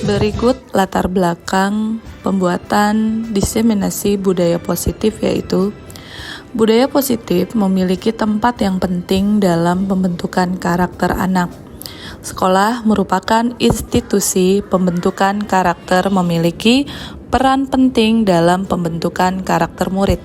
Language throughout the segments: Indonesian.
Berikut latar belakang pembuatan diseminasi budaya positif, yaitu budaya positif memiliki tempat yang penting dalam pembentukan karakter anak. Sekolah merupakan institusi pembentukan karakter, memiliki peran penting dalam pembentukan karakter murid.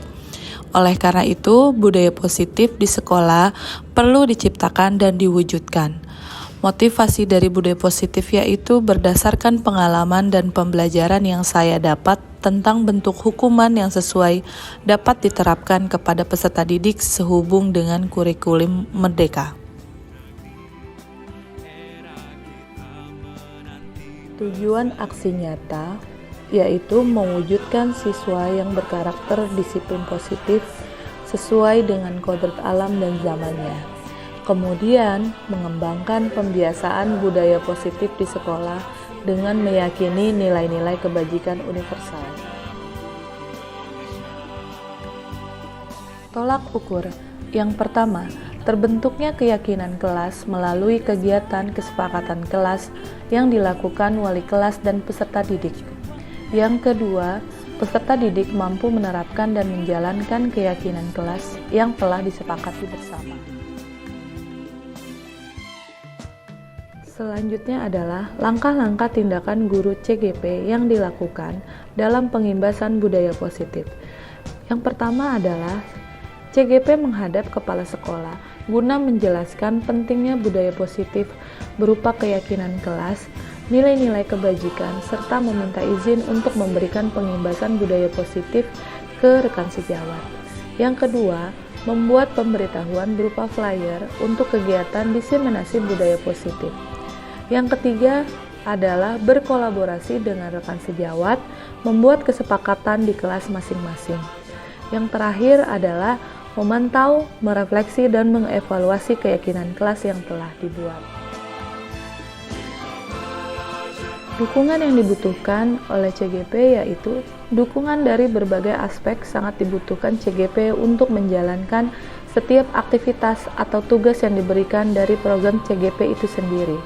Oleh karena itu, budaya positif di sekolah perlu diciptakan dan diwujudkan. Motivasi dari budaya positif yaitu berdasarkan pengalaman dan pembelajaran yang saya dapat tentang bentuk hukuman yang sesuai dapat diterapkan kepada peserta didik sehubung dengan kurikulum merdeka. Tujuan aksi nyata yaitu mewujudkan siswa yang berkarakter disiplin positif sesuai dengan kodrat alam dan zamannya. Kemudian, mengembangkan pembiasaan budaya positif di sekolah dengan meyakini nilai-nilai kebajikan universal. Tolak ukur. Yang pertama, terbentuknya keyakinan kelas melalui kegiatan kesepakatan kelas yang dilakukan wali kelas dan peserta didik. Yang kedua, peserta didik mampu menerapkan dan menjalankan keyakinan kelas yang telah disepakati bersama. Selanjutnya adalah langkah-langkah tindakan guru CGP yang dilakukan dalam pengimbasan budaya positif. Yang pertama adalah CGP menghadap kepala sekolah guna menjelaskan pentingnya budaya positif berupa keyakinan kelas, nilai-nilai kebajikan, serta meminta izin untuk memberikan pengimbasan budaya positif ke rekan sejawat. Yang kedua, membuat pemberitahuan berupa flyer untuk kegiatan diseminasi budaya positif. Yang ketiga adalah berkolaborasi dengan rekan sejawat, membuat kesepakatan di kelas masing-masing. Yang terakhir adalah memantau, merefleksi, dan mengevaluasi keyakinan kelas yang telah dibuat. Dukungan yang dibutuhkan oleh CGP yaitu dukungan dari berbagai aspek sangat dibutuhkan CGP untuk menjalankan setiap aktivitas atau tugas yang diberikan dari program CGP itu sendiri,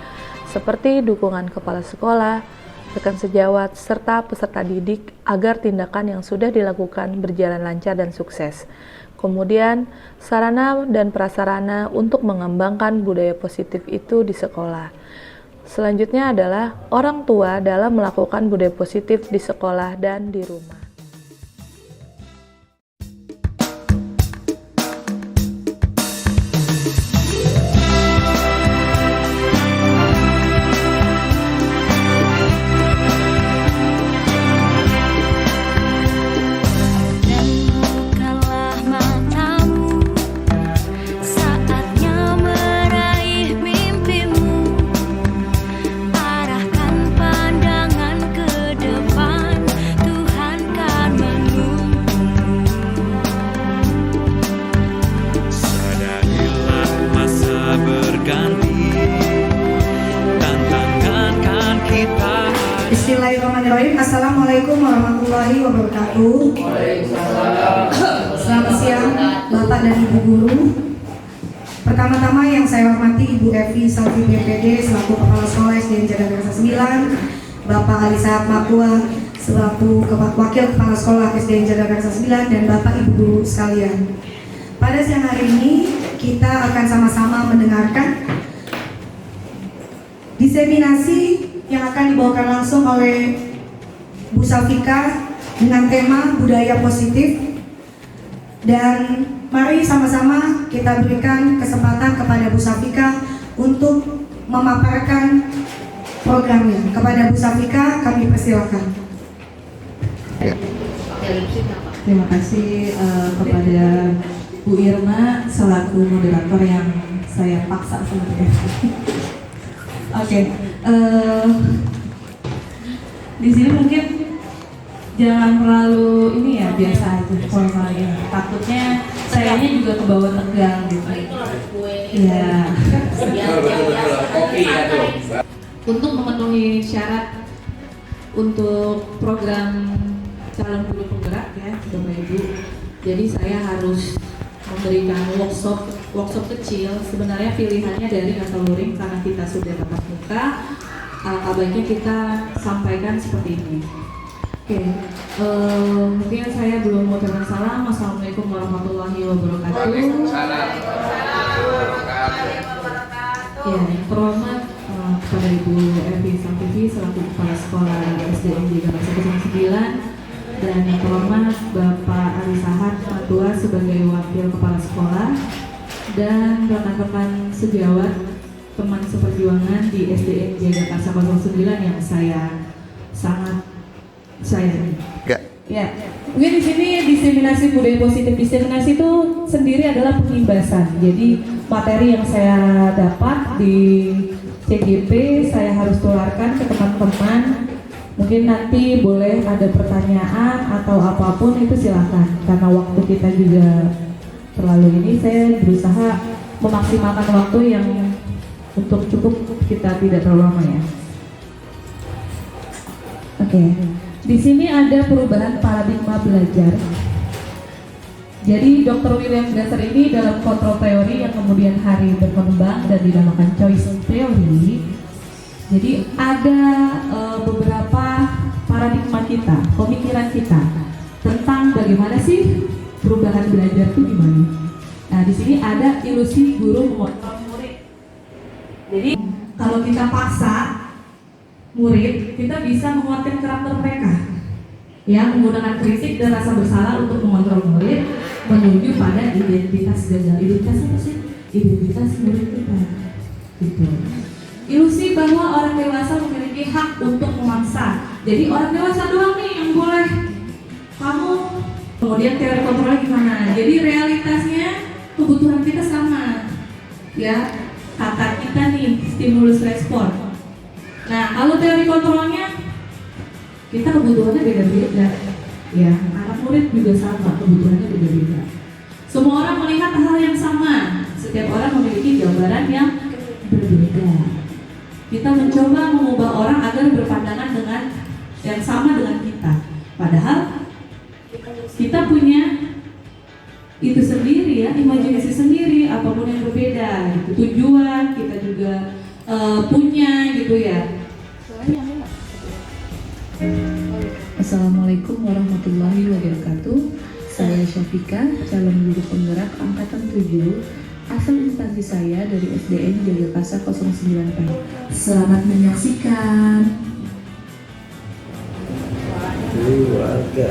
seperti dukungan kepala sekolah, rekan sejawat, serta peserta didik agar tindakan yang sudah dilakukan berjalan lancar dan sukses. Kemudian, sarana dan prasarana untuk mengembangkan budaya positif itu di sekolah. Selanjutnya adalah orang tua dalam melakukan budaya positif di sekolah dan di rumah. Bismillahirrahmanirrahim. Assalamualaikum warahmatullahi wabarakatuh. Selamat siang Bapak dan Ibu Guru. Pertama-tama yang saya hormati Ibu Evi Salvi BPD selaku Kepala Sekolah SDN Jagakarsa 9, Bapak Ali Sahat Makua selaku Wakil Kepala Sekolah SDN Jagakarsa 9, dan Bapak Ibu Guru sekalian. Pada siang hari ini kita akan sama-sama mendengarkan diseminasi yang akan dibawakan langsung oleh Bu Safika dengan tema budaya positif, dan mari sama-sama kita berikan kesempatan kepada Bu Safika untuk memaparkan programnya. Kepada Bu Safika kami persilakan. Terima kasih kepada Bu Irma selaku moderator yang saya paksa sebenarnya. Oke. Di sini mungkin jangan terlalu ini ya, biasa aja formalnya. Takutnya sayanya juga kebawa tegang gitu. Iya. Untuk memenuhi syarat untuk program calon guru penggerak ya, Bapak Ibu. Jadi saya harus memberikan workshop kecil. Sebenarnya pilihannya daring atau luring karena kita sudah tatap muka. alangkah baiknya kita sampaikan seperti ini. Oke, mungkin saya belum mengucapkan salam. Assalamualaikum warahmatullahi wabarakatuh. Ya, yang terhormat kepada Ibu Evi Saltivi selaku Kepala Sekolah SDN Jakarta 09, dan yang terhormat Bapak Ali Sahat Matua sebagai Wakil Kepala Sekolah, dan rekan-rekan sejawat teman seperjuangan di SDN Jakarta 09 yang saya sangat sayangi. Ya, mungkin di sini diseminasi budaya positif. Diseminasi itu sendiri adalah pengimbasan. Jadi materi yang saya dapat di CGP saya harus tularkan ke teman-teman. Mungkin nanti boleh ada pertanyaan atau apapun itu silakan. Karena waktu kita juga terlalu ini, saya berusaha memaksimalkan waktu yang untuk cukup kita tidak terlalu lama ya. Oke. Di sini ada perubahan paradigma belajar. Jadi Dr. William Glasser ini dalam kontrol teori yang kemudian hari berkembang dan dinamakan choice theory. Jadi ada beberapa paradigma kita, pemikiran kita tentang bagaimana sih perubahan belajar itu gimana. Nah, di sini ada ilusi guru mengontrol murid. Jadi kalau kita paksa murid, kita bisa menguatkan karakter mereka ya, menggunakan kritik dan rasa bersalah untuk mengontrol murid menuju pada identitas gagal. Identitas apa sih? Identitas murid kita gitu. Ilusi bahwa orang dewasa memiliki hak untuk memaksa. Jadi orang dewasa doang nih yang boleh. Kamu kemudian teori kontrolnya gimana? Jadi realitasnya kebutuhan kita sama ya, kata kita nih stimulus respon. Nah, kalau teori kontrolnya kita kebutuhannya beda-beda. Ya, anak murid juga sama, kebutuhannya beda-beda. Semua orang melihat hal yang sama. Setiap orang memiliki gambaran yang berbeda. Kita mencoba mengubah orang agar berpandangan dengan yang sama dengan kita. Padahal kita punya itu sendiri ya, imajinasi sendiri, apapun yang berbeda. Gitu. Tujuan kita juga punya gitu ya. Assalamualaikum warahmatullahi wabarakatuh. Saya Syafika, calon guru penggerak angkatan 7. Asal instansi saya dari SDN Jagakarsa 09P. Selamat menyaksikan. Keluarga.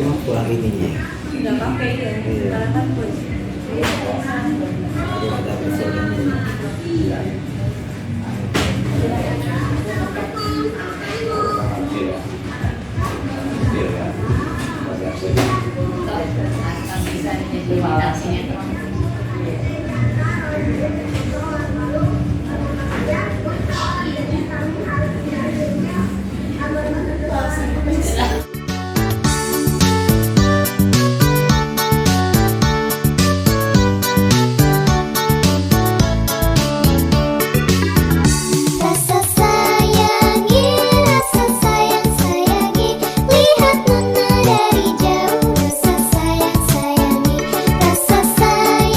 Apa ininya? Tidak pakai ya, kita pun. Ada persoalan. Lihat nona dari jauh, rasa sayang sayangi, rasa sayang.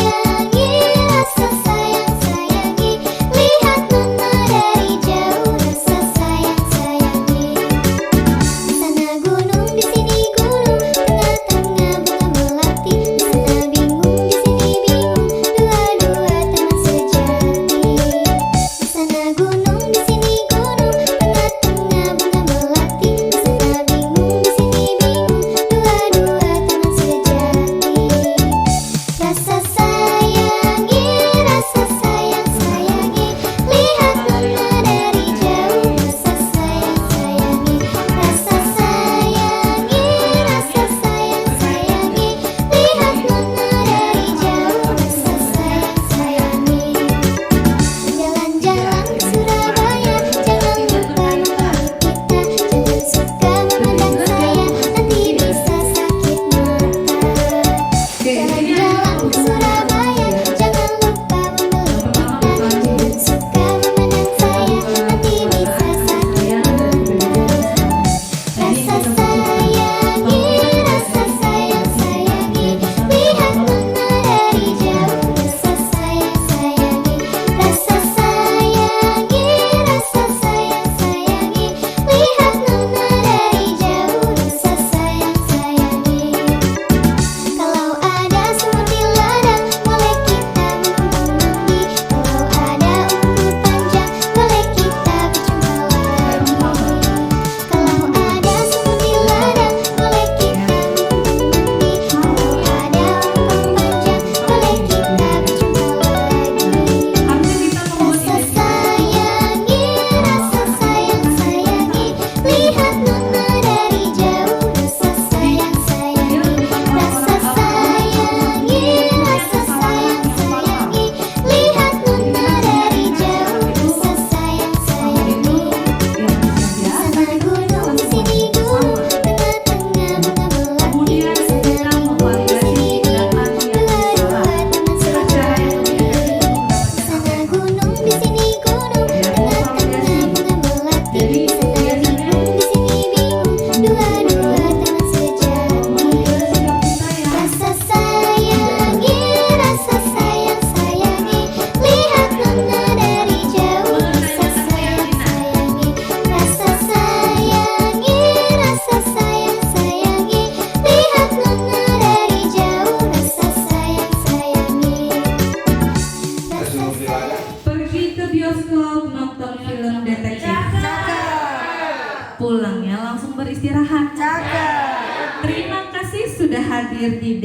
hadir di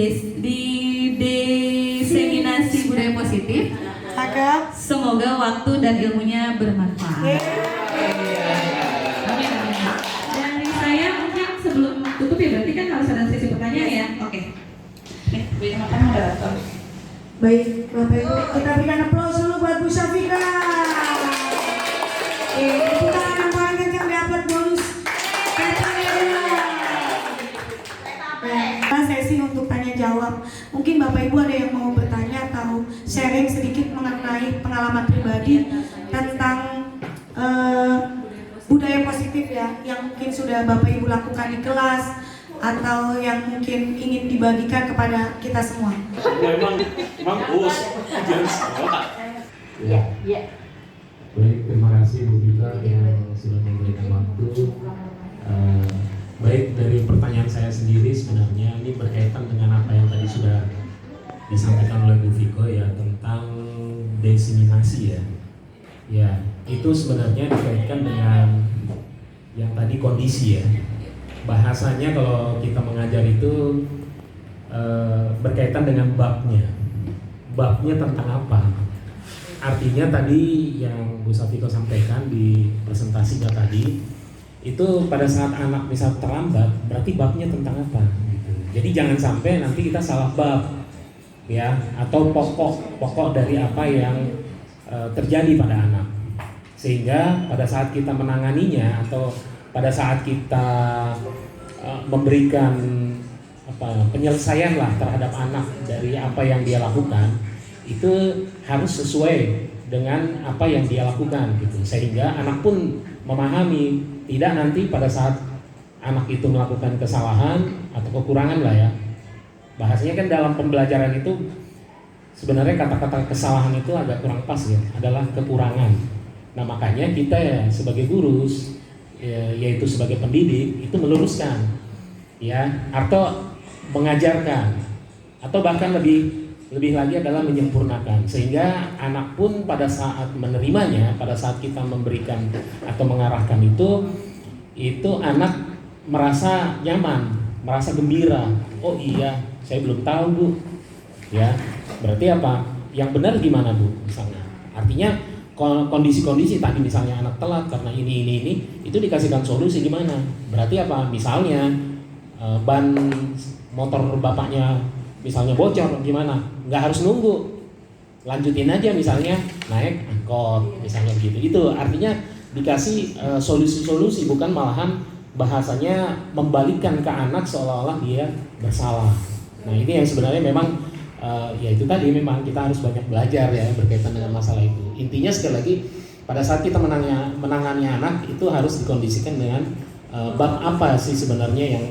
diseminasi budaya positif. Maka Semoga waktu dan ilmunya bermanfaat. Amin, amin. Dari saya mungkin sebelum tutup ya, berarti kan harus ada sesi pertanyaan ya. Oke. Beri makan moderator. baik, Bapak Ibu, kita berikan aplaus dulu buat Bu Syafika. Tepuk tangan yang paling kencang dapat bonus. Nah, sesi untuk tanya jawab. Mungkin Bapak Ibu ada yang mau bertanya atau sharing sedikit mengenai pengalaman pribadi tentang budaya positif ya, yang mungkin sudah Bapak Ibu lakukan di kelas atau yang mungkin ingin dibagikan kepada kita semua. Memang bos jangan sekolah. Ya. Baik, terima kasih Bu Gita yang sudah memberikan waktu. Baik, dari pertanyaan saya sendiri sebenarnya ini berkaitan dengan apa yang tadi sudah disampaikan oleh Bu Viko ya, tentang diseminasi ya. Ya, itu sebenarnya dikaitkan dengan yang tadi kondisi ya. Bahasanya kalau kita mengajar itu berkaitan dengan babnya. Babnya tentang apa? Artinya tadi yang Bu Safiko sampaikan di presentasinya tadi, itu pada saat anak misal terlambat, berarti babnya tentang apa? Gitu. Jadi jangan sampai nanti kita salah bab, ya, atau pokok dari apa yang terjadi pada anak, sehingga pada saat kita menanganinya atau pada saat kita memberikan penyelesaian lah terhadap anak dari apa yang dia lakukan, itu harus sesuai dengan apa yang dia lakukan gitu, sehingga anak pun memahami, tidak nanti pada saat anak itu melakukan kesalahan atau kekurangan lah ya. Bahasanya kan dalam pembelajaran itu sebenarnya kata-kata kesalahan itu agak kurang pas ya, adalah kekurangan. Nah makanya kita ya sebagai guru yaitu sebagai pendidik itu meluruskan ya, atau mengajarkan, atau bahkan lebih lagi adalah menyempurnakan, sehingga anak pun pada saat menerimanya, pada saat kita memberikan atau mengarahkan itu anak merasa nyaman, merasa gembira. Oh iya, saya belum tahu Bu ya, berarti apa yang benar gimana Bu misalnya, artinya kondisi-kondisi tadi misalnya anak telat karena ini itu dikasihkan solusi gimana, berarti apa, misalnya ban motor bapaknya misalnya bocor gimana, nggak harus nunggu, lanjutin aja misalnya naik angkot misalnya begitu. Itu artinya dikasih solusi-solusi, bukan malahan bahasanya membalikkan ke anak seolah-olah dia bersalah. Nah ini yang sebenarnya memang ya itu tadi, memang kita harus banyak belajar ya berkaitan dengan masalah itu. Intinya sekali lagi, pada saat kita menangani anak itu harus dikondisikan dengan bab apa sih sebenarnya yang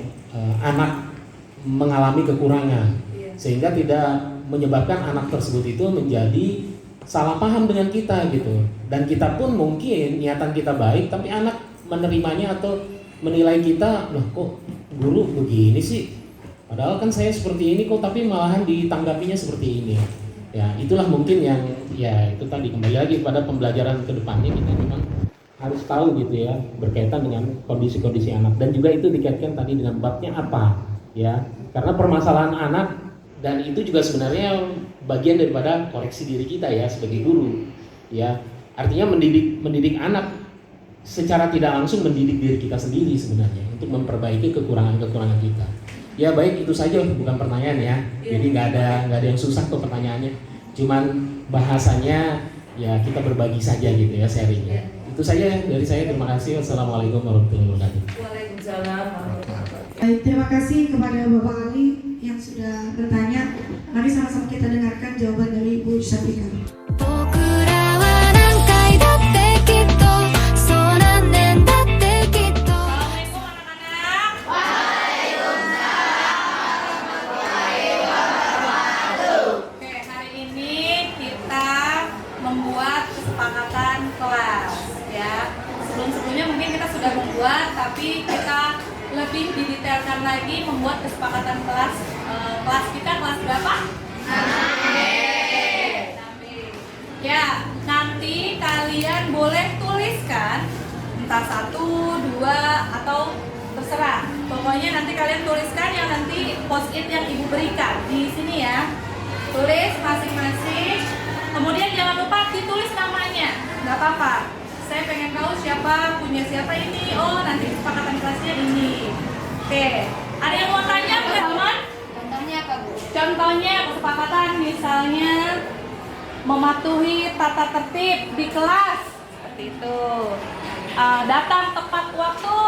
anak mengalami kekurangan, sehingga tidak menyebabkan anak tersebut itu menjadi salah paham dengan kita gitu. Dan kita pun mungkin niatan kita baik, tapi anak menerimanya atau menilai kita, loh kok guru begini sih, padahal kan saya seperti ini kok, tapi malahan ditanggapinya seperti ini. Ya itulah mungkin yang ya itu tadi, kembali lagi pada pembelajaran ke depannya kita memang harus tahu gitu ya, berkaitan dengan kondisi-kondisi anak, dan juga itu dikaitkan tadi dengan babnya apa ya, karena permasalahan anak dan itu juga sebenarnya bagian daripada koreksi diri kita ya sebagai guru ya, artinya mendidik anak secara tidak langsung mendidik diri kita sendiri sebenarnya untuk memperbaiki kekurangan-kekurangan kita. Ya baik, itu saja, bukan pertanyaan ya. Jadi nggak ada yang susah kok pertanyaannya. Cuman bahasanya ya kita berbagi saja gitu ya, sharingnya. Itu saja dari saya. Terima kasih. Wassalamualaikum warahmatullahi wabarakatuh. Waalaikumsalam. Baik, terima kasih kepada Bapak Ali yang sudah bertanya. Mari sama-sama kita dengarkan jawaban dari Bu Syafika. Sebelumnya mungkin kita sudah membuat, tapi kita lebih didetailkan lagi membuat kesepakatan kelas. Kelas kita kelas berapa? 6B. Ya, nanti kalian boleh tuliskan entah 1, 2 atau terserah. Pokoknya nanti kalian tuliskan yang nanti post-it yang ibu berikan di sini ya. Tulis masing-masing. Kemudian jangan lupa ditulis namanya. Nggak apa-apa. Saya pengen tahu siapa punya siapa ini. Oh, nanti kesepakatan kelasnya ini. Oke. Ada yang mau tanya, Bu Helman? Contohnya apa, Bu? Contohnya kesepakatan misalnya mematuhi tata tertib di kelas seperti itu. Datang tepat waktu.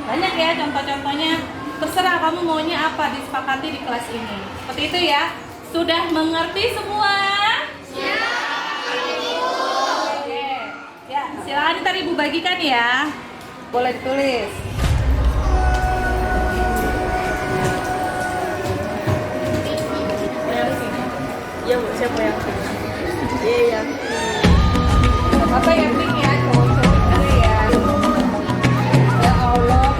Banyak ya contoh-contohnya. Terserah kamu maunya apa disepakati di kelas ini. Seperti itu ya. Sudah mengerti semua? Ya. Oke. Ya, silakan ntar Ibu bagikan ya. Boleh ditulis. Ya, Bu, siapa yang Iya, Apa yang pink ya? Cowok-cowok ada ya. Ya Allah.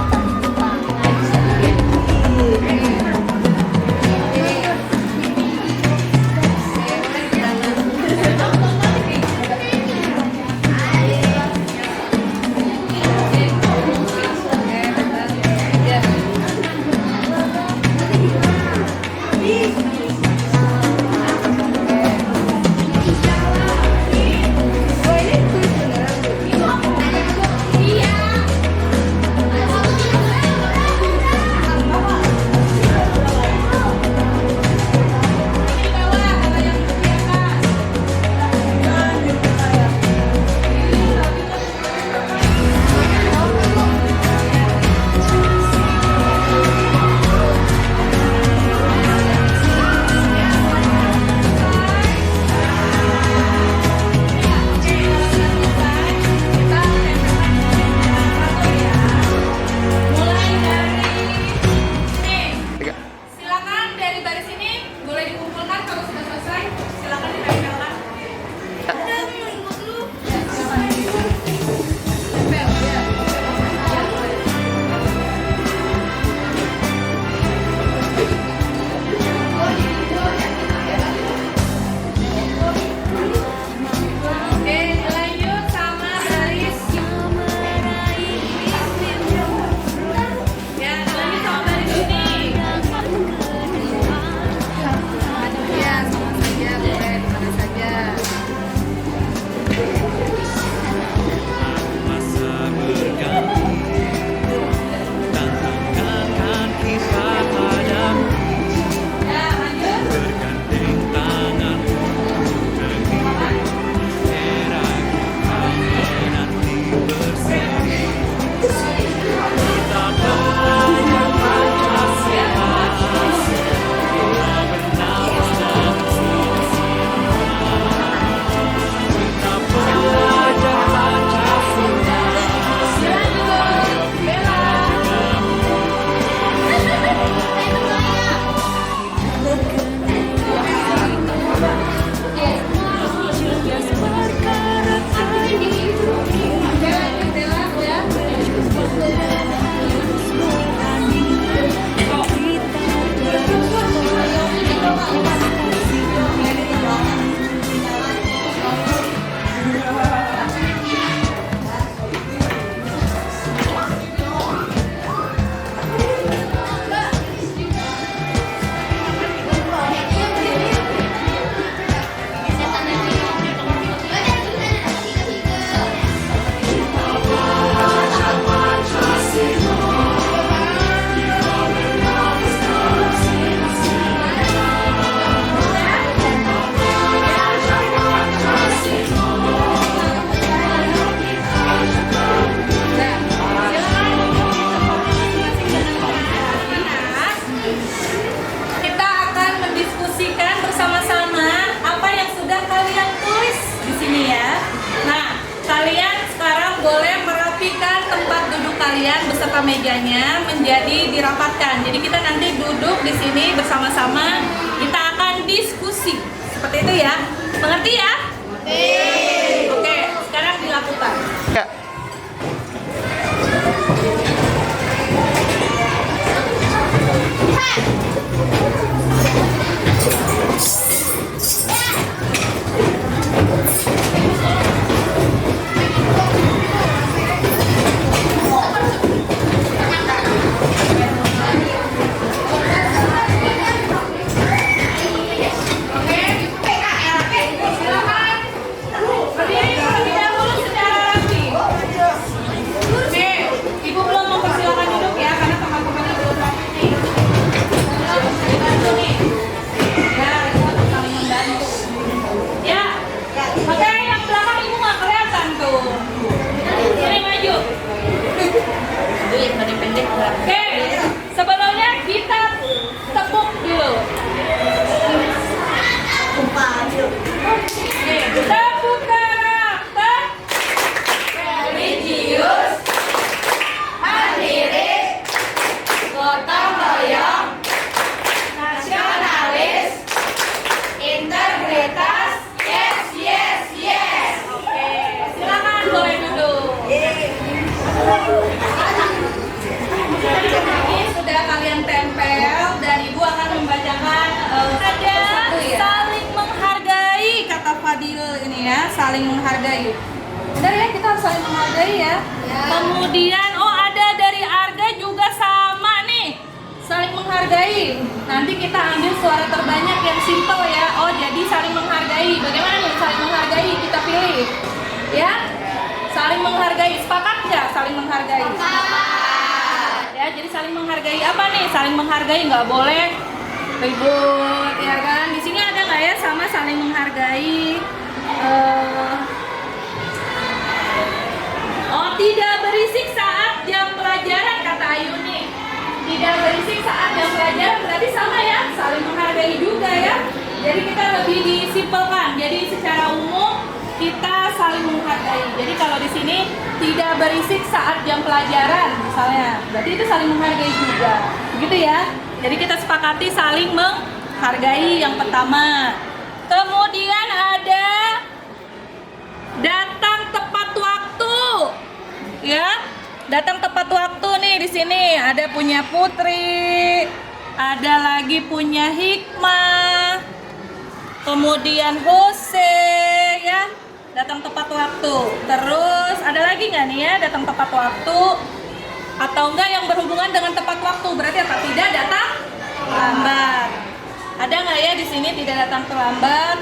kalian beserta mejanya menjadi dirapatkan. Jadi kita nanti duduk di sini bersama-sama, kita akan diskusi. Seperti itu ya. Mengerti ya? Oke, sekarang dilakukan. Ya. saling menghargai. Benar ya, kita harus saling menghargai ya. Kemudian ada dari Arga juga sama nih, saling menghargai. Nanti kita ambil suara terbanyak yang simple ya. Jadi saling menghargai. Bagaimana nih saling menghargai? Kita pilih ya. Saling menghargai, sepakat nggak saling menghargai? Ya, jadi saling menghargai apa nih? Saling menghargai nggak boleh ribut, ya kan? Di sini ada nggak ya sama saling menghargai? Tidak berisik saat jam pelajaran, kata Ayu nih. Tidak berisik saat jam pelajaran berarti sama ya, saling menghargai juga ya. Jadi kita lebih disimpelkan. Jadi secara umum kita saling menghargai. Jadi kalau di sini tidak berisik saat jam pelajaran misalnya, berarti itu saling menghargai juga. Begitu ya. Jadi kita sepakati saling menghargai yang pertama. Kemudian ada datang tepat waktu. Ya, datang tepat waktu nih di sini. Ada punya Putri, ada lagi punya Hikmah, kemudian Jose ya, datang tepat waktu. Terus ada lagi nggak nih ya datang tepat waktu atau enggak yang berhubungan dengan tepat waktu? Berarti apa? Tidak datang terlambat. Ada nggak ya di sini tidak datang terlambat?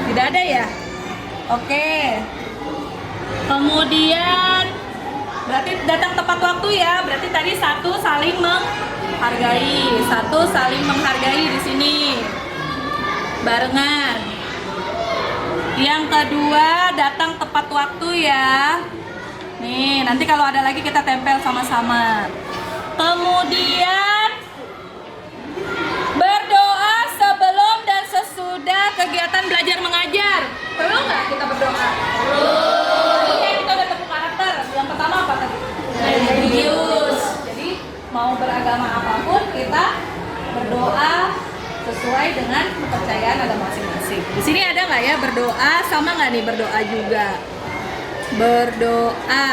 Tidak ada ya? Oke. Kemudian berarti datang tepat waktu ya. Berarti tadi satu saling menghargai, satu saling menghargai di sini barengan. Yang kedua datang tepat waktu ya. Nih nanti kalau ada lagi kita tempel sama-sama. Kemudian berdoa sebelum dan sesudah kegiatan belajar mengajar. Perlu nggak kita berdoa? Perlu. Kita udah tepuk karakter. Yang pertama apa tadi? Religius. Jadi mau beragama apapun kita berdoa sesuai dengan kepercayaan agama masing-masing. Di sini ada nggak ya berdoa sama nggak nih berdoa juga? Berdoa.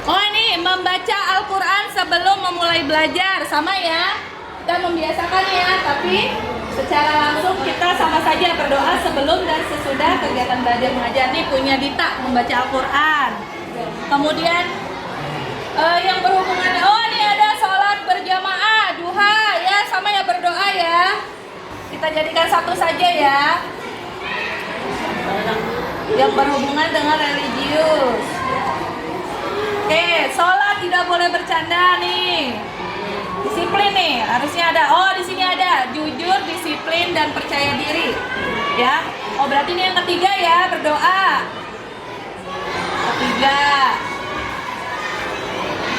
Ini membaca Al-Quran sebelum memulai belajar sama ya. Kita membiasakan ya, tapi secara langsung kita sama saja berdoa sebelum dan sesudah kegiatan belajar mengajar. Nih punya Dita membaca Al-Quran. Kemudian yang berhubungan, ini ada sholat berjamaah duha ya, sama ya berdoa ya. Kita jadikan satu saja ya. Yang berhubungan dengan religius. Oke, sholat tidak boleh bercanda nih. Disiplin nih, harusnya ada. Di sini ada jujur, disiplin dan percaya diri. Ya. Berarti ini yang ketiga ya, berdoa. Ketiga.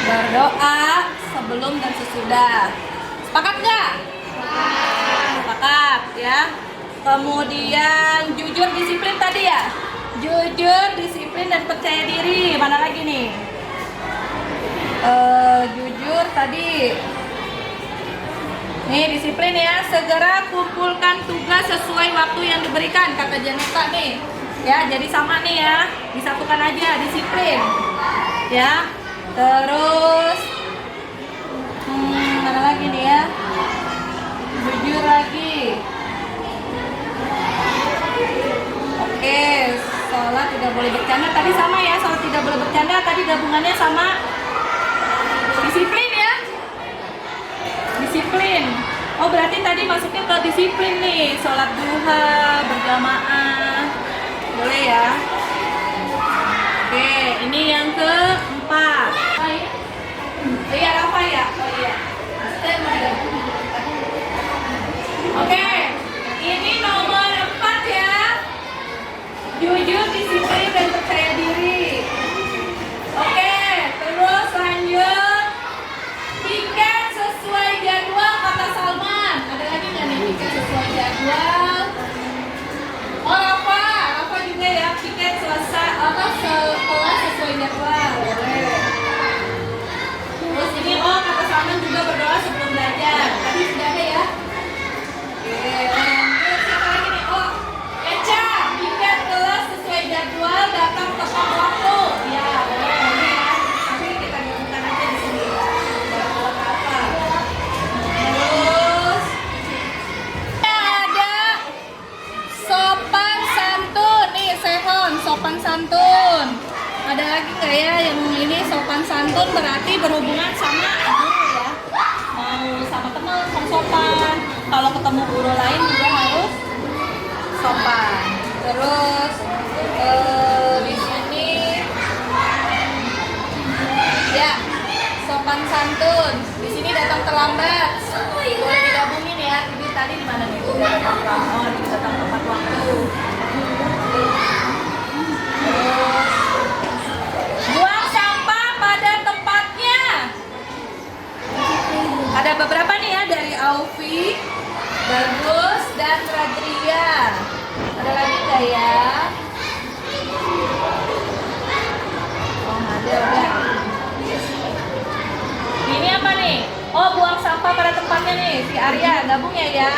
Berdoa sebelum dan sesudah. Sepakat nggak? Sepakat ya. Kemudian jujur, disiplin tadi ya. Jujur, disiplin dan percaya diri. Mana lagi nih? Jujur tadi. Nih disiplin ya, segera kumpulkan tugas sesuai waktu yang diberikan, kata Janeta nih. Ya, jadi sama nih ya, disatukan aja, disiplin. Ya, terus mana lagi nih ya? Jujur lagi. Oke, sholat tidak boleh bercanda. Tadi sama ya, sholat tidak boleh bercanda. Tadi gabungannya sama disiplin ya. Disiplin. Berarti tadi masuknya ke disiplin nih. Sholat duha, berjamaah. Boleh ya. Oke, ini yang keempat. Iya, Rafa ya? Iya. Oke, ini nomor 4 ya. Jujur, disiplin, dan percaya diri. Oke, terus lanjut. Tiket sesuai jadwal, kata Salman. Ada lagi nggak nih tiket sesuai jadwal? Rafa juga ya. Tiket selesai atau sekolah sesuai jadwal. Boleh. Terus ini kata Salman juga berdoa sebelum belajar. Tadi sudah ada ya. Oke, lanjut. Siapa lagi nih? Eca, tiket kelas sesuai jadwal, datang nggak ya yang ini sopan santun berarti berhubungan sama guru ya. Mau sama teman harus sopan. Kalau ketemu guru lain juga harus sopan. Terus di sini ya sopan santun. Di sini datang terlambat. Boleh digabungin ya. Jadi tadi di mana nih? Oh, di datang tepat waktu. Terus buang sampah pada tempatnya. Ada beberapa nih ya dari Aufi, Bagus, dan Radria. Ada lagi nggak ya? Oh nggak ada udah. Ini apa nih? Oh buang sampah pada tempatnya nih. Si Arya gabung ya.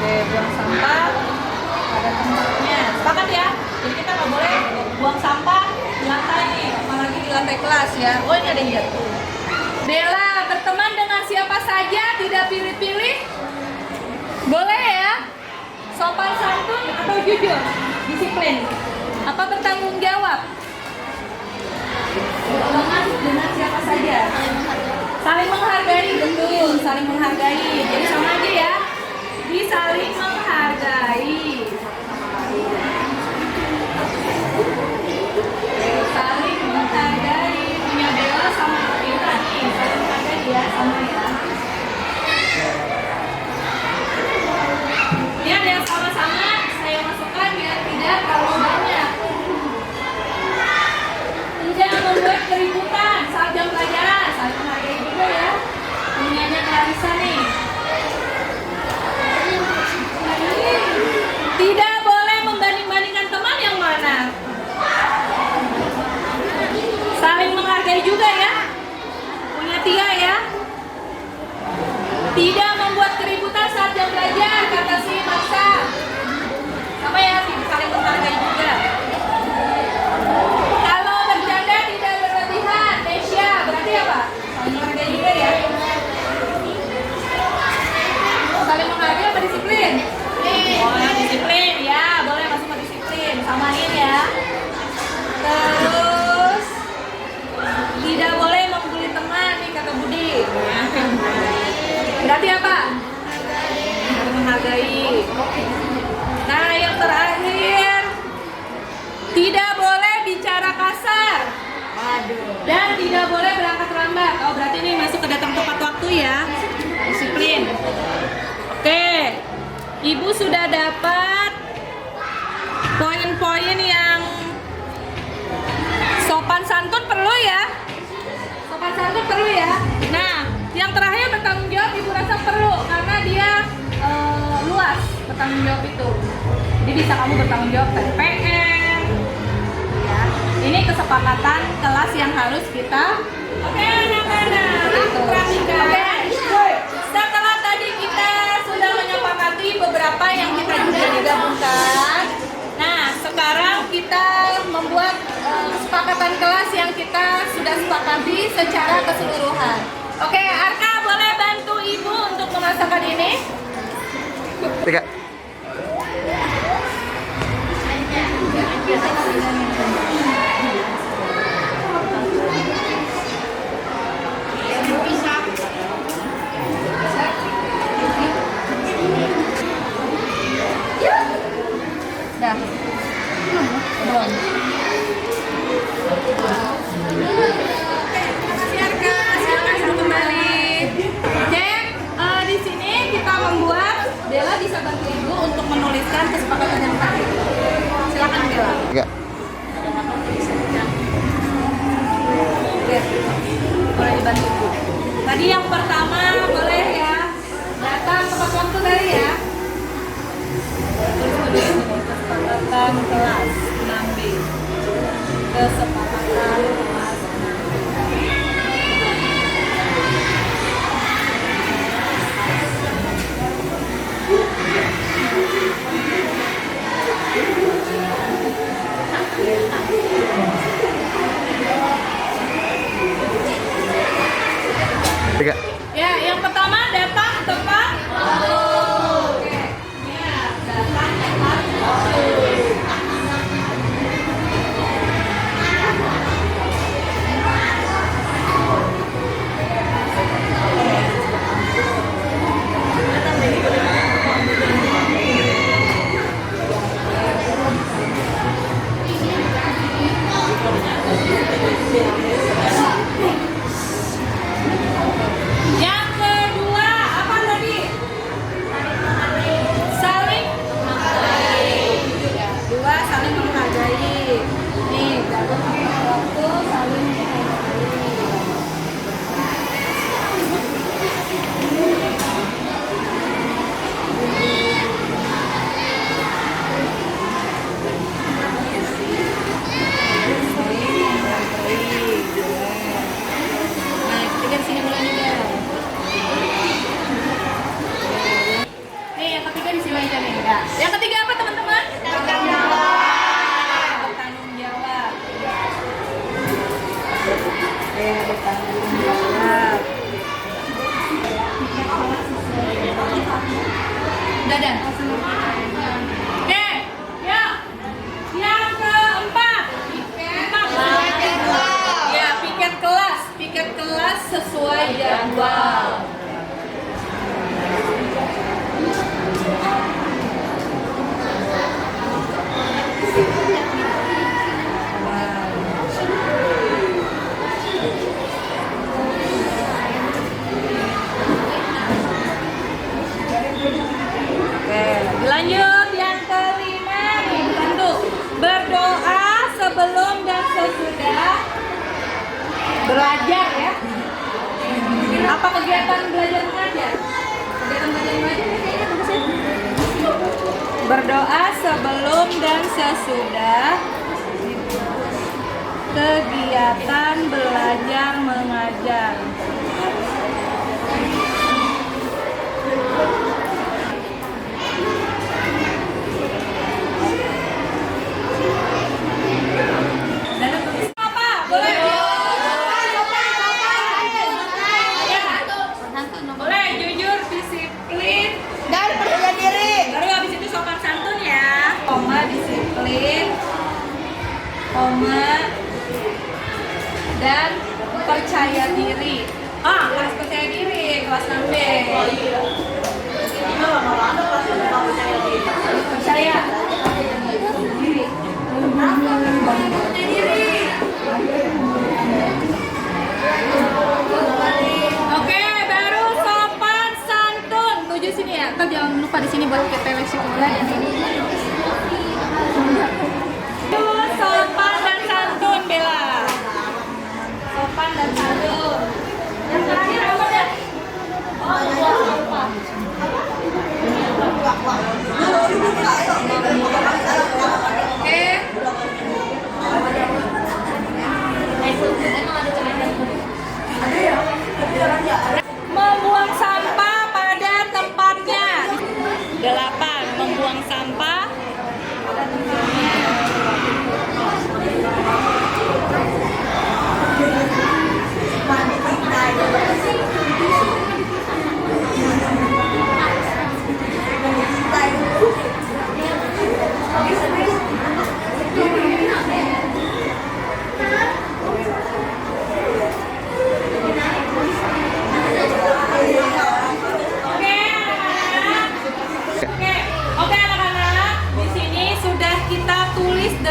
Oke, buang sampah pada tempatnya. Sepakat ya? Jadi kita nggak boleh buang sampah di lantai nih, apalagi di lantai kelas ya. Oh ini ada yang jatuh. Bella, berteman dengan siapa saja, tidak pilih-pilih. Boleh ya? Sopan santun atau jujur? Disiplin. Apa bertanggung jawab? Berteman dengan siapa saja. Saling menghargai, betul. Saling menghargai. Jadi sama aja ya. Saling menghargai. Saling menghargai. Punya Bella sama Bella nih. Saling menghargai ya, sama ya. Ini ada yang sama-sama saya masukkan biar tidak terlalu banyak. Tidak membuat keributan saat jam pelajaran. Saling menghargai juga ya. Punyanya Clarissa nih. Tidak boleh membanding-bandingkan teman yang mana. Saling menghargai juga ya. Punya Tia ya. Tidak membuat keributan saat jam belajar, kata si Maksa. Sama ya, saling menghargai juga. Kalau bercanda tidak berlebihan, Nesya, berarti apa? Saling menghargai juga ya. Saling menghargai apa disiplin? Oh, disiplin ya, boleh masuk ke disiplin. Samain ya. Terus tidak boleh membuli teman nih kata Budi. Berarti apa? Menghargai. Nah, yang terakhir tidak boleh bicara kasar. Dan tidak boleh berangkat terlambat. Oh, berarti ini masuk ke datang tepat waktu ya. Disiplin. Oke. Ibu sudah dapat poin-poin yang sopan santun perlu ya. Sopan santun perlu ya. Nah, yang terakhir bertanggung jawab Ibu rasa perlu karena dia luas bertanggung jawab itu. Jadi bisa kamu bertanggung jawab dari PR. Ya. Ini kesepakatan kelas yang harus kita. Oke, anak-anak. Oke. Setelah tadi kita sudah menyepakati beberapa yang kita juga digabungkan. Nah, sekarang kita membuat kesepakatan kelas yang kita sudah sepakati secara keseluruhan. Oke, Arka boleh bantu Ibu untuk memasakkan ini? Tiga. Dah. Belum. Makasih Arka, silakan duduk kembali. Cek, di sini kita membuat Bella bisa bantu Ibu untuk menuliskan kesepakatan yang tadi. Silakan Bella. Tiga. Oke, boleh dibantu Ibu. Tadi yang pertama boleh ya, datang tepat waktu tadi ya. Kesepakatan kelas 6B. Kesepakatan kelas 3. Ya, Ya. Yang ketiga apa teman-teman? Bertanggung jawab. Bertanggung jawab. Bertanggung jawab. Dadah. Oke, ya. Yang keempat, ya, piket kelas. Piket kelas sesuai jadwal. Lanjut yang kelima nih, tentu berdoa sebelum dan sesudah belajar ya. Apa kegiatan belajar mengajar? Kegiatan belajar mengajar kayaknya bagus ya. Berdoa sebelum dan sesudah kegiatan belajar mengajar. Boleh jujur, disiplin, dan percaya diri. Baru habis itu sopan santun ya. Koma disiplin, koma dan percaya diri. Kelas percaya diri, kelas 6B. Percaya diri. Oke, baru sopan santun. Tuju sini ya. Ntar jangan lupa di sini buat KTW sekolah. Sopan dan santun, Bella. Sopan dan santun. Yang terakhir apa deh? Oke. Membuang sampah pada tempatnya. 8. Membuang sampah pada tempatnya. Oke anak-anak, di sini sudah kita tulis 8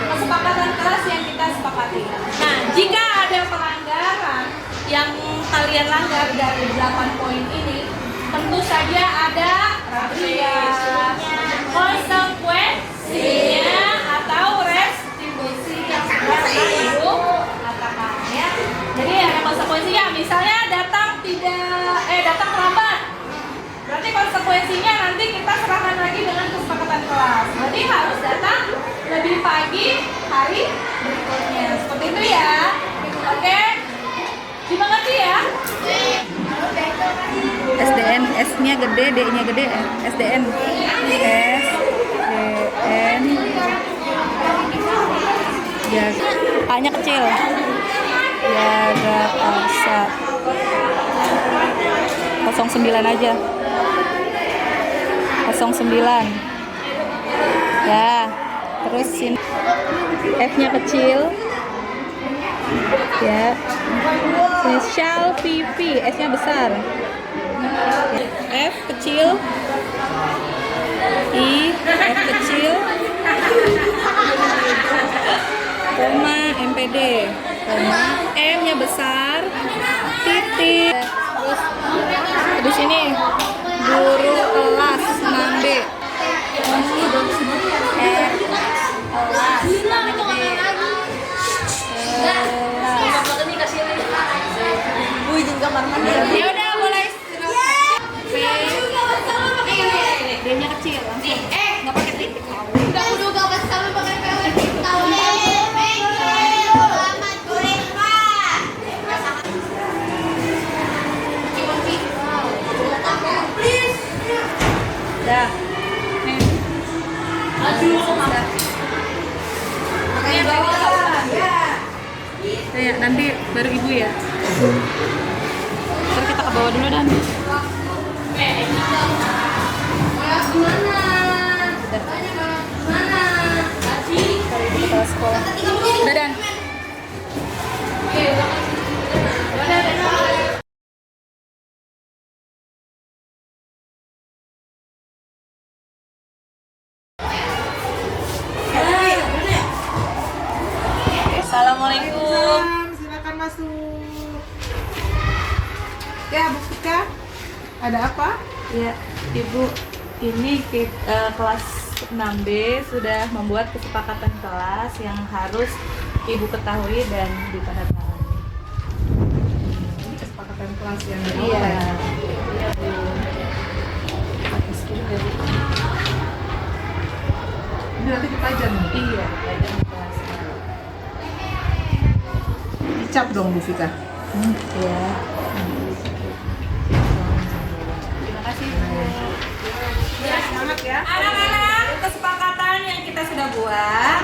kesepakatan kelas yang kita sepakati. Nah, jika ada pelanggaran yang kalian langgar dari 8 poin ini, tentu saja ada konsekuensinya atau retribusi yang sudah Ibu katakan ya. Jadi ada konsekuensinya, misalnya datang terlambat. Berarti konsekuensinya nanti kita serahkan lagi dengan kesepakatan kelas. Berarti harus datang lebih pagi hari berikutnya. Seperti itu ya. Oke? Dimengerti ya? SDN, S-nya gede, D-nya gede. SDN. SDN. Jaga. A-nya kecil. Jaga Asa. 09 aja. 09 ya, terus sini F-nya kecil ya, shall PP, S-nya besar, F kecil, I, F kecil, koma, MPD, koma, M-nya besar, titik, terus di sini guru kelas 6B, ya udah boleh D-nya kecil langsung nggak pakai titik. Nggak udah nggak pas kamu pakai Dah. Nih. Aduh. Dah. Makanya bawah. Ya, nanti baru ibu ya. Terus kita ke bawah dulu dan. Gimana? Mana? Tadi di kepala sekolah. Udah dan. Oke, Assalamualaikum. Silakan masuk. Ya, Bu Tika, ada apa? Ya, Ibu, ini kelas 6B sudah membuat kesepakatan kelas yang harus Ibu ketahui dan ditandatangani. Ini kesepakatan kelas yang Iya. awal ya. Iya, Bu. Pakai skin dari Ini nanti dipajang nih. iya, pelajaran kelas. Dicap dong Bu Tika. Iya. Terima kasih, Bu. Semangat ya. Anak-anak, kesepakatan yang kita sudah buat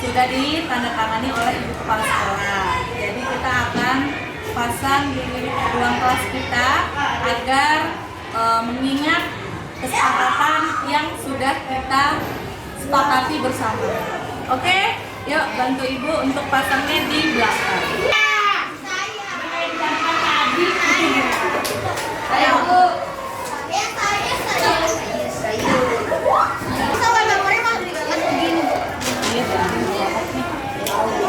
sudah ditandatangani oleh Ibu Kepala Sekolah. Jadi kita akan pasang di ruang kelas kita agar mengingat kesepakatan yang sudah kita sepakati bersama. Oke? Yuk bantu Ibu untuk pasangnya di belakang. Ayo Bu.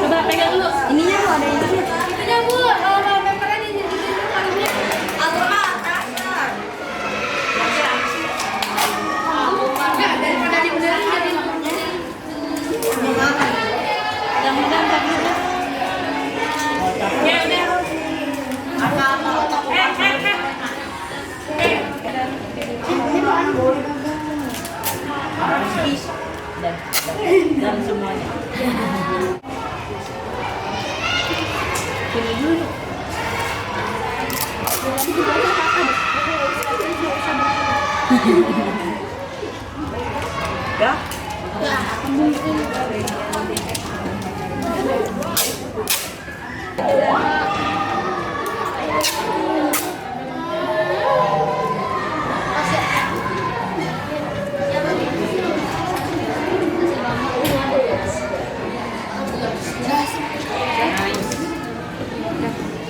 Coba pegang dulu. Ininya Bu, ada ininya. Itunya Bu, mempernya di sini kalinya. Daripada dibenerin jadi mudah-mudahan tadi. Ya udah. Dan semuanya. Ini dulu. Ya?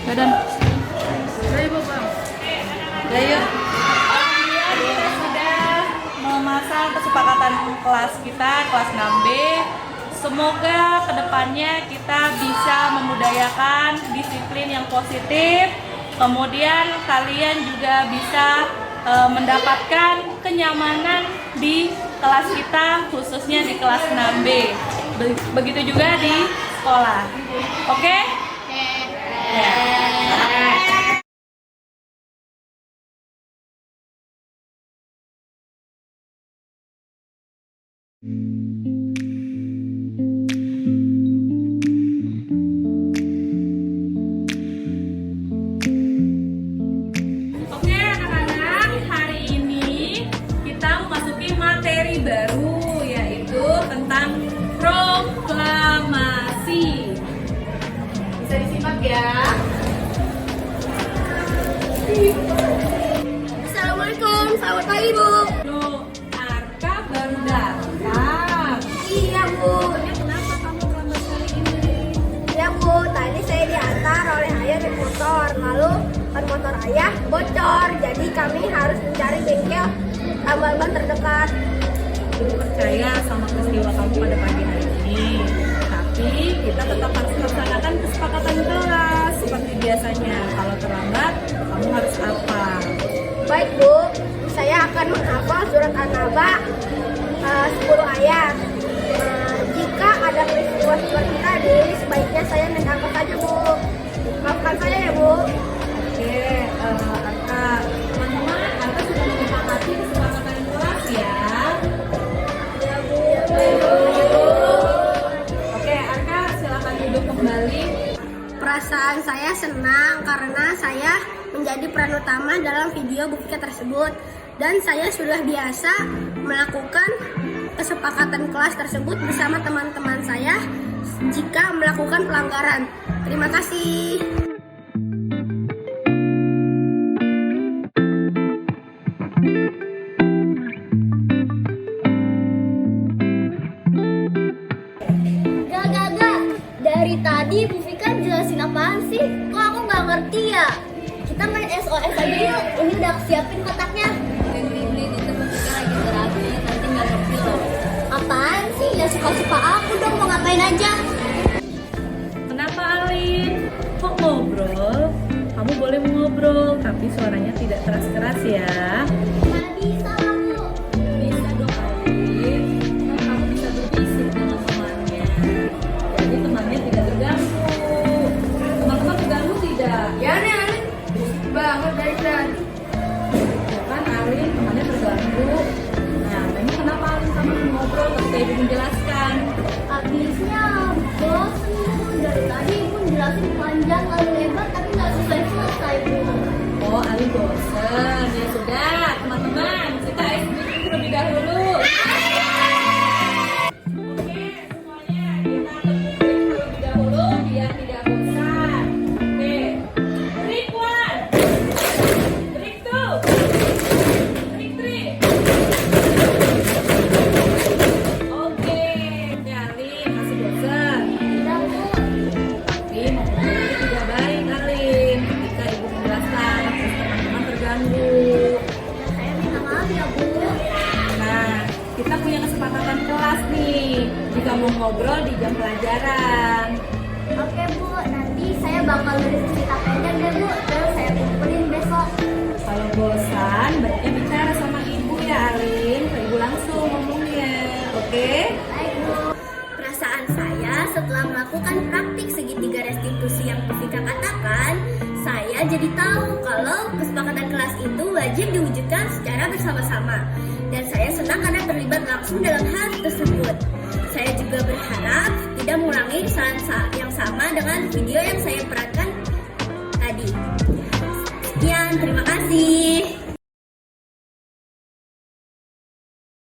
Badan. Ayo. Kita sudah memasang kesepakatan kelas kita, kelas 6B. Semoga kedepannya kita bisa memudayakan disiplin yang positif. Kemudian kalian juga bisa mendapatkan kenyamanan di kelas kita, khususnya di kelas 6B. Begitu juga di sekolah. Oke? Ya. Oke anak-anak, hari ini kita memasuki materi baru, yaitu tentang proklamasi. Bisa disimak ya. Assalamualaikum, selamat pagi Bu. Loh, Arka baru datang. Iya Bu. Kenapa kamu lambat kali ini? Ya Bu, tadi saya diantar oleh ayah naik motor, lalu ban motor ayah bocor, jadi kami harus mencari bengkel tambal ban terdekat. Ibu percaya sama peristiwa kamu pada pagi hari ini, tapi kita tetap harus melaksanakan kesepakatan kelas seperti biasanya. Kalau terlambat, kamu harus apa? Baik Bu, saya akan menghafal surat An-Naba 10 ayat. Jika ada peristiwa seperti tadi, sebaiknya saya naik angkot saja Bu. Maafkan saya ya Bu. Oke, Arka, teman-teman, Arka sudah menyepakati kesepakatan kelas ya. Ya Bu. Oke, Arka, silakan duduk kembali. Perasaan saya senang karena saya menjadi peran utama dalam video Bu Tika tersebut. dan saya sudah biasa melakukan kesepakatan kelas tersebut bersama teman-teman saya jika melakukan pelanggaran. Terima kasih. Gak. Dari tadi Bu Vika jelasin apaan sih? Kok aku nggak ngerti ya? Kita main SOS aja yuk. Ini udah siapin kotaknya. Ini itu Bu Vika lagi terapi, nanti nggak ngerti loh. Apaan sih? Ya suka-suka aku dong, mau ngapain aja. Kenapa Alin? Kok ngobrol? Kamu boleh ngobrol, tapi suaranya tidak keras-keras ya. Nggak bisa lah Bu. Bisa dong Alin, kan kamu bisa berbisik dengan temannya. Jadi temannya tidak terganggu. Teman-teman terganggu tidak? Ya nih Alin, berisik banget dari tadi. Ya kan Alin, temannya terganggu. Nah, memang kenapa Alin sama ngobrol ketika ibu menjelaskan? Habisnya bosan dari tadi Ibu jelasin panjang lalu lebar tapi nggak selesai Bu. Oh, Alin bosan. Ya sudah, teman-teman, kita exit terlebih dahulu. Oke, semuanya kita terlebih dahulu biar tidak bosan. Oke, break 1, break 2, break 3. Oke, Alin masih bosan. Tidak Bu. Tapi momennya tidak baik Alin. Ketika ibu menjelaskan, terus teman-teman terganggu. Saya minta maaf ya Bu. Nah, kita punya kesepakatan kelas nih. Jika mau ngobrol di jam pelajaran. Oke Bu, nanti saya bakal nulis cerita pendek deh Bu, terus saya kumpulin besok. Kalau bosan, baiknya bicara sama ibu ya Alin. Ke ibu langsung ngomongnya. Oke? Baik Bu. Perasaan saya setelah melakukan praktik segitiga restitusi yang Bu Vika katakan, saya jadi tahu kalau kesepakatan kelas itu wajib diwujudkan secara bersama-sama. Dan saya senang karena terlibat langsung dalam hal tersebut. Saya juga berharap tidak mengulangi kesalahan yang sama dengan video yang saya